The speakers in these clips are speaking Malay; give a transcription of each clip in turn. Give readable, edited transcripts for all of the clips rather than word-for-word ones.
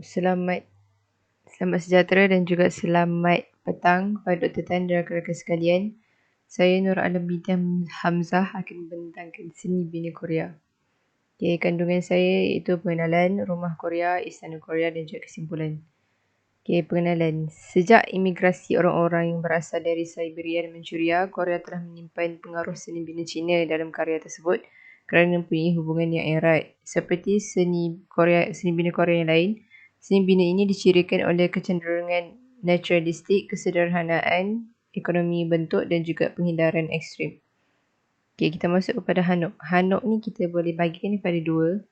Selamat sejahtera dan juga selamat petang kepada Dr. Tan dan rakan-rakan sekalian. Saya Nur Alam Bidam Hamzah akan membentangkan seni bina Korea. Okay, kandungan saya iaitu pengenalan rumah Korea, istana Korea dan juga kesimpulan. Okay, pengenalan. Sejak imigrasi orang-orang yang berasal dari Siberia dan Manchuria, Korea telah menyimpan pengaruh seni bina Cina dalam karya tersebut kerana mempunyai hubungan yang erat. Seperti seni bina Korea yang lain, seni bina ini dicirikan oleh kecenderungan naturalistik, kesederhanaan, ekonomi bentuk dan juga penghindaran ekstrim. Okay, kita masuk kepada Hanok. Hanok ni kita boleh bagikan kepada dua.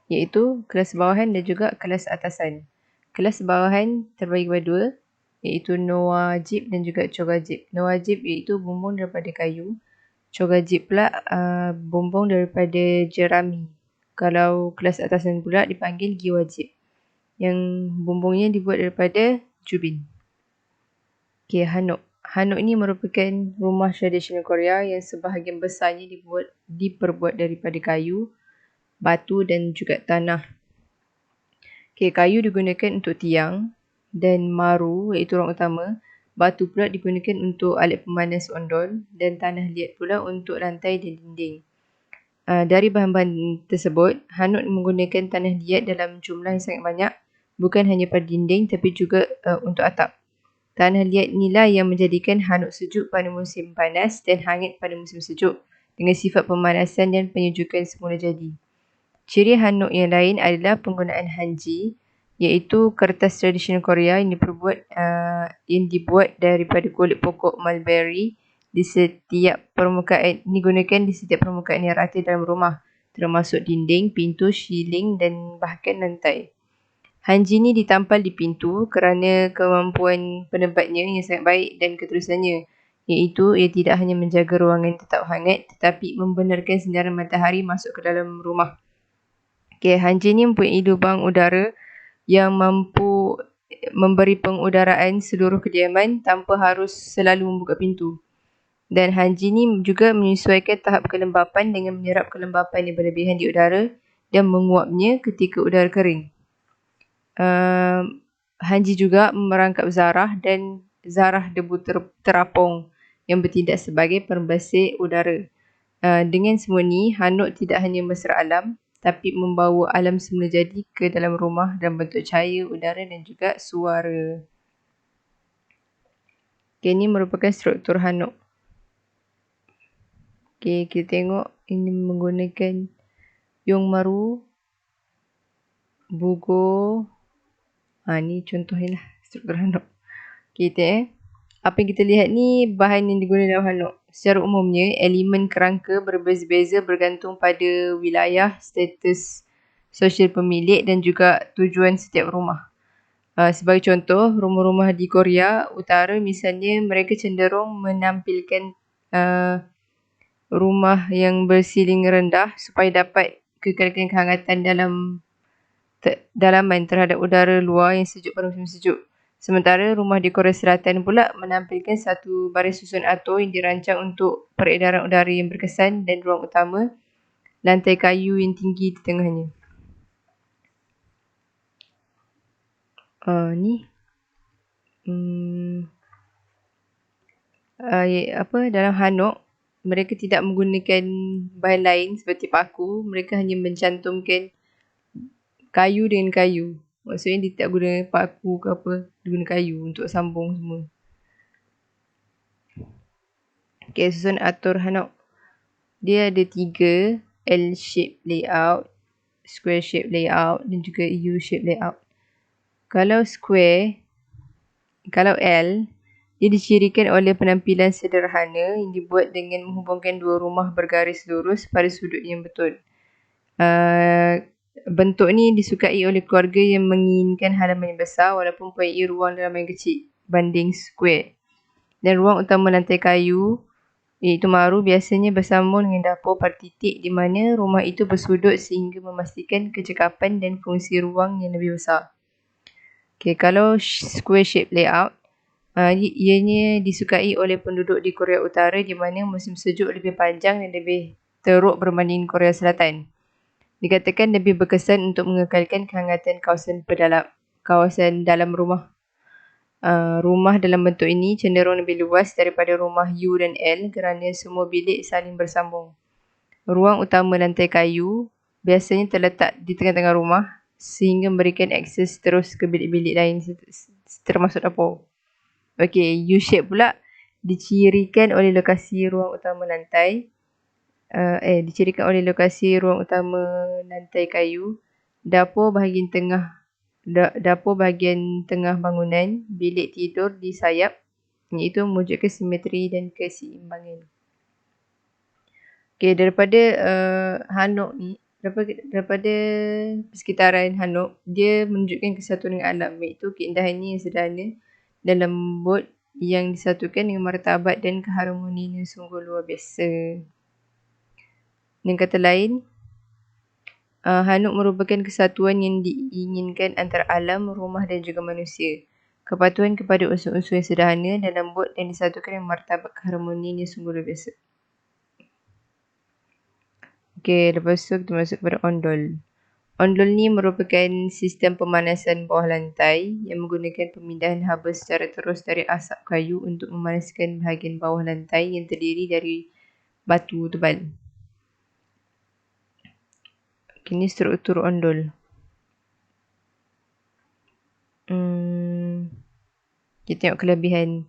Iaitu kelas bawahan dan juga kelas atasan. Kelas bawahan terbagi kepada dua, iaitu Nowajib dan juga Chogajib. Nowajib iaitu bumbung daripada kayu. Chogajib pula bumbung daripada jerami. Kalau kelas atasan pula dipanggil Giwajib, yang bumbungnya dibuat daripada jubin. Okay, Hanok. Hanok ni merupakan rumah tradisional Korea yang sebahagian besarnya diperbuat daripada kayu, batu dan juga tanah. Okay, kayu digunakan untuk tiang dan maru iaitu ruang utama. Batu pula digunakan untuk alat pemanas ondol dan tanah liat pula untuk lantai dan dinding. Dari bahan-bahan tersebut, Hanok menggunakan tanah liat dalam jumlah yang sangat banyak, bukan hanya pada dinding tapi juga untuk atap. Tanah liat inilah yang menjadikan Hanok sejuk pada musim panas dan hangat pada musim sejuk dengan sifat pemanasan dan penyejukan semula jadi. Ciri Hanok yang lain adalah penggunaan hanji, iaitu kertas tradisional Korea yang dibuat daripada kulit pokok mulberry digunakan di setiap permukaan yang rata dalam rumah, termasuk dinding, pintu, shieling dan bahkan lantai. Hanji ni ditampal di pintu kerana kemampuan penebatnya yang sangat baik dan keterusannya, iaitu ia tidak hanya menjaga ruangan tetap hangat tetapi membenarkan sinaran matahari masuk ke dalam rumah. Okay, hanji ni mempunyai lubang udara yang mampu memberi pengudaraan seluruh kediaman tanpa harus selalu membuka pintu. Dan hanji ni juga menyesuaikan tahap kelembapan dengan menyerap kelembapan yang berlebihan di udara dan menguapnya ketika udara kering. Hanji juga merangkap zarah dan zarah debu terapung yang bertindak sebagai pembasih udara. Dengan semua ni, Hanok tidak hanya mesra alam tapi membawa alam semula jadi ke dalam rumah dalam bentuk cahaya, udara dan juga suara. Okay, ini merupakan struktur Hanok. Okay, kita tengok ini menggunakan Yongmaru, Bugo. Ni contohnya lah struktur Hanok. Okay, apa yang kita lihat ni bahan yang digunakan dalam Hanok. Secara umumnya, elemen kerangka berbeza-beza bergantung pada wilayah, status sosial pemilik dan juga tujuan setiap rumah. Sebagai contoh, rumah-rumah di Korea Utara misalnya, mereka cenderung menampilkan rumah yang bersiling rendah supaya dapat kekalkan kehangatan dalaman terhadap udara luar yang sejuk pada musim sejuk. Sementara rumah di Korea Selatan pula menampilkan satu baris susun atur yang dirancang untuk peredaran udara yang berkesan dan ruang utama, lantai kayu yang tinggi di tengahnya. Dalam Hanok, mereka tidak menggunakan bahan lain seperti paku, mereka hanya mencantumkan kayu dengan kayu. Maksudnya dia tak guna paku ke apa, dia guna kayu untuk sambung semua. Okay, susun atur Hanok. Dia ada 3 L-shape layout, square shape layout dan juga U-shape layout. Kalau L, dia dicirikan oleh penampilan sederhana yang dibuat dengan menghubungkan dua rumah bergaris lurus pada sudut yang betul. Bentuk ni disukai oleh keluarga yang menginginkan halaman yang besar walaupun mempunyai ruang dalam yang kecil banding square. Dan ruang utama lantai kayu iaitu maru biasanya bersambung dengan dapur pada titik di mana rumah itu bersudut sehingga memastikan kecekapan dan fungsi ruang yang lebih besar. Okay, kalau square shape layout, ianya disukai oleh penduduk di Korea Utara di mana musim sejuk lebih panjang dan lebih teruk berbanding Korea Selatan. Dikatakan lebih berkesan untuk mengekalkan kehangatan kawasan dalam rumah. Rumah dalam bentuk ini cenderung lebih luas daripada rumah U dan L kerana semua bilik saling bersambung. Ruang utama lantai kayu biasanya terletak di tengah-tengah rumah sehingga memberikan akses terus ke bilik-bilik lain termasuk dapur. Okey, U-shape pula dicirikan oleh lokasi ruang utama lantai kayu, dapur bahagian tengah bangunan, bilik tidur di sayap, iaitu mewujudkan simetri dan keseimbangan. Okey, daripada Hanok ni, daripada persekitaran Hanok, dia menunjukkan kesatuan dengan alam, iaitu keindahannya yang sederhana dan lembut yang disatukan dengan martabat dan keharmonian sungguh luar biasa. Dengan kata lain, Hanok merupakan kesatuan yang diinginkan antara alam, rumah dan juga manusia. Kepatuhan kepada unsur-unsur yang sederhana dan lembut yang disatukan dengan martabat keharmonian yang sungguh luar biasa. Okey, lepas tu kita masuk kepada ondol. Ondol ni merupakan sistem pemanasan bawah lantai yang menggunakan pemindahan haba secara terus dari asap kayu untuk memanaskan bahagian bawah lantai yang terdiri dari batu tebal. Ini struktur ondol. Kita tengok kelebihan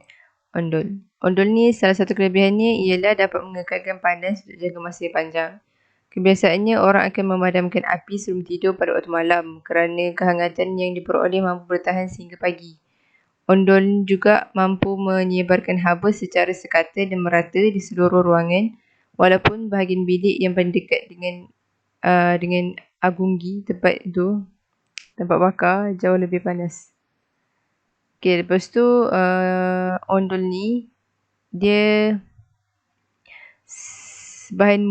ondol. Ondol ni salah satu kelebihannya ialah dapat mengekalkan panas untuk jangka masa yang panjang. Kebiasaannya orang akan memadamkan api sebelum tidur pada waktu malam kerana kehangatan yang diperoleh mampu bertahan sehingga pagi. Ondol juga mampu menyebarkan haba secara sekata dan merata di seluruh ruangan walaupun bahagian bilik yang paling dekat dengan agunggi tempat bakar jauh lebih panas. Okay, lepas tu ondol ni dia bahan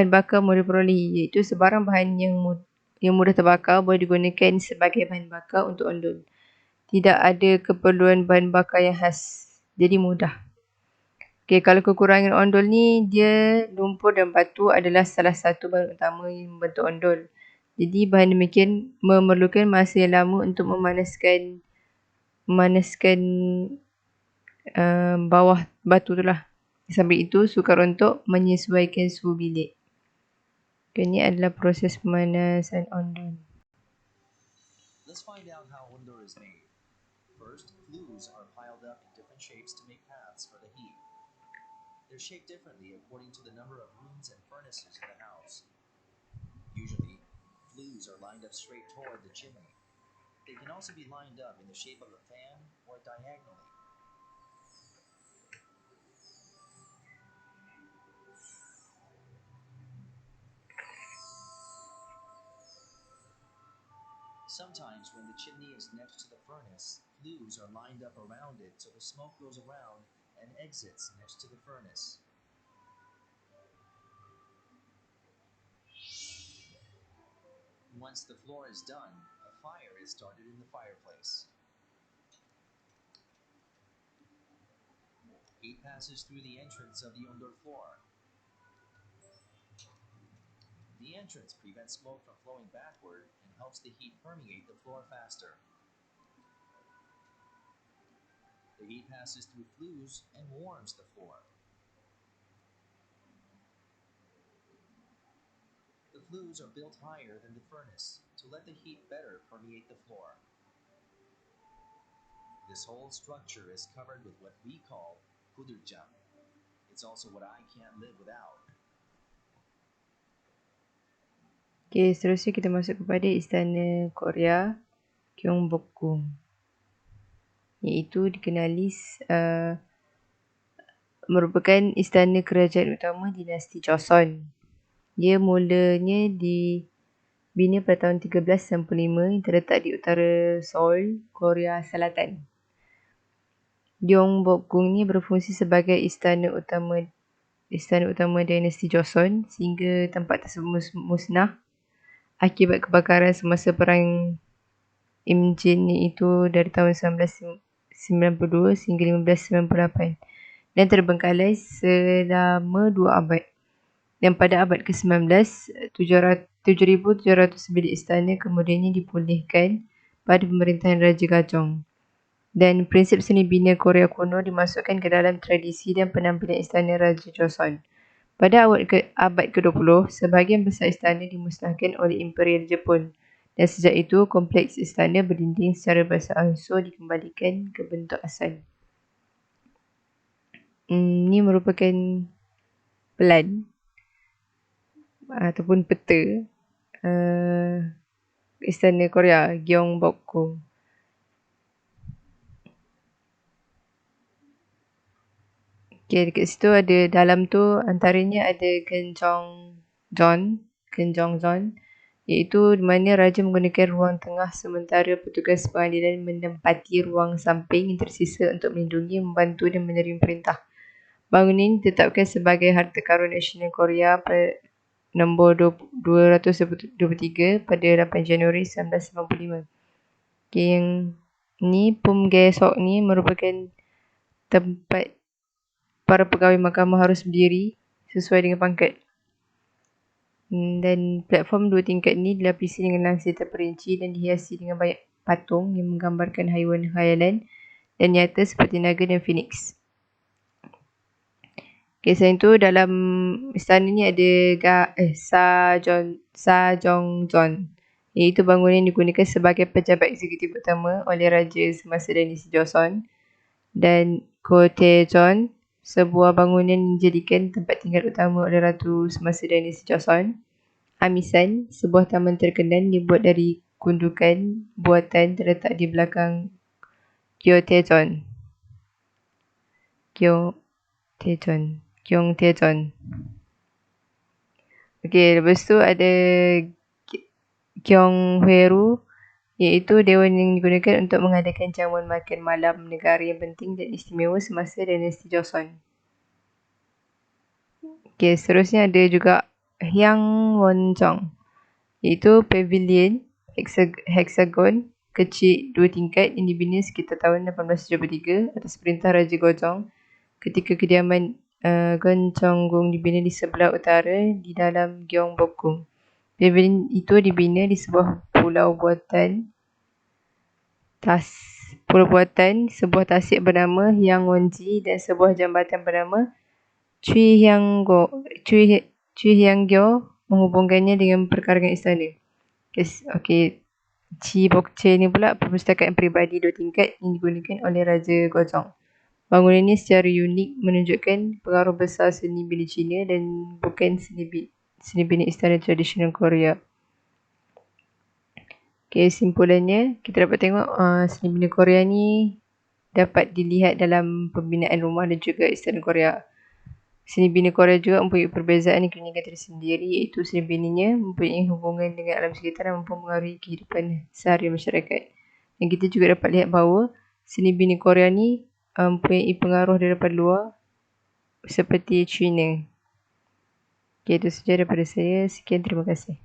bakar mudah diperolehi, iaitu sebarang bahan yang mudah terbakar boleh digunakan sebagai bahan bakar untuk ondol. Tidak ada keperluan bahan bakar yang khas, jadi mudah. Okay, kalau kekurangan ondol ni, dia lumpur dan batu adalah salah satu bahan utama yang membentuk ondol. Jadi bahan demikian memerlukan masa yang lama untuk memanaskan bawah batu tu lah. Sambil itu, sukar untuk menyesuaikan suhu bilik. Ini adalah proses pemanasan ondol. Let's find out how ondol is made. First, flues are piled up in different shapes to make paths for the heat. They're shaped differently according to the number of rooms and furnaces in the house. Usually, flues are lined up straight toward the chimney. They can also be lined up in the shape of a fan or diagonally. Sometimes when the chimney is next to the furnace, flues are lined up around it so the smoke goes around and exits next to the furnace. Once the floor is done, a fire is started in the fireplace. Heat passes through the entrance of the ondol floor. The entrance prevents smoke from flowing backward and helps the heat permeate the floor faster. The heat passes through flues and warms the floor. The flues are built higher than the furnace to let the heat better permeate the floor. This whole structure is covered with what we call kudurjang. It's also what I can't live without. Okay, seterusnya kita masuk kepada istana Korea Gyeongbokgung, iaitu dikenali merupakan istana kerajaan utama dinasti Joseon. Dia mulanya dibina pada tahun 1395 yang terletak di utara Seoul, Korea Selatan. Gyeongbokgung ni berfungsi sebagai istana utama dinasti Joseon sehingga tempat tersebut musnah akibat kebakaran semasa perang Imjin, iaitu dari tahun 1992 sehingga 1598 dan terbengkalai selama 2 abad. Dan pada abad ke-19, 7,700 bilik istana kemudiannya dipulihkan pada pemerintahan Raja Gajong. Dan prinsip seni bina Korea kuno dimasukkan ke dalam tradisi dan penampilan istana Raja Joseon. Pada abad ke-20, sebahagian besar istana dimusnahkan oleh Imperial Jepun. Dan sejak itu, kompleks istana berdinding secara beransur dikembalikan ke bentuk asal. Ini merupakan plan ataupun peta istana Korea, Gyeongbokgung. Okay, dekat situ ada, dalam tu antaranya ada Genjongjeon, iaitu di mana raja menggunakan ruang tengah sementara petugas pengadilan menempati ruang samping yang tersisa untuk melindungi, membantu dan menerima perintah. Bangunan ini ditetapkan sebagai Harta Karun Nasional Korea nombor 223 pada 8 Januari 1995. Okay, yang ni Pumgesok ni merupakan tempat para pegawai mahkamah harus berdiri sesuai dengan pangkat. Dan platform 2 tingkat ni dilapisi dengan langsir terperinci dan dihiasi dengan banyak patung yang menggambarkan haiwan khayalan dan nyata seperti naga dan phoenix. Okay, selain tu dalam istana ni ada Sajongjeon, iaitu bangunan yang digunakan sebagai pejabat eksekutif utama oleh raja semasa dinasti Joseon. Dan Gotaejeon, sebuah bangunan yang dijadikan tempat tinggal utama oleh ratu semasa dinasti Joseon. Amisan, sebuah taman terkenal dibuat dari gundukan buatan terletak di belakang Gyeongtaejeon. Okey, lepas tu ada Gyeonghwaeru, iaitu dewan yang digunakan untuk mengadakan jamuan makan malam negara yang penting dan istimewa semasa dinasti Joseon. Okey, seterusnya ada juga Hwangwonjeong, iaitu pavilion hexagon kecil 2 tingkat yang dibina sekitar tahun 1873 atas perintah Raja Gojong ketika kediaman Geuncheonggung dibina di sebelah utara di dalam Gyeongbokgung. Pavilion itu dibina di sebuah pulau buatan, sebuah tasik bernama Hwangwonji dan sebuah jambatan bernama Chwihyeonggyo menghubungkannya dengan perkarangan istana. Okey, Chibokche ni pula perpustakaan peribadi 2 tingkat yang digunakan oleh Raja Gojong. Bangunan ini secara unik menunjukkan pengaruh besar seni bina Cina dan bukan seni bina istana tradisional Korea. Okay, simpulannya kita dapat tengok seni bina Korea ni dapat dilihat dalam pembinaan rumah dan juga istana Korea. Seni bina Korea juga mempunyai perbezaan yang keunikan tersendiri, iaitu seni binanya mempunyai hubungan dengan alam sekitar dan mempengaruhi kehidupan sehari masyarakat. Dan kita juga dapat lihat bahawa seni bina Korea ni mempunyai pengaruh daripada luar seperti China. Okay, itu saja daripada saya. Sekian, terima kasih.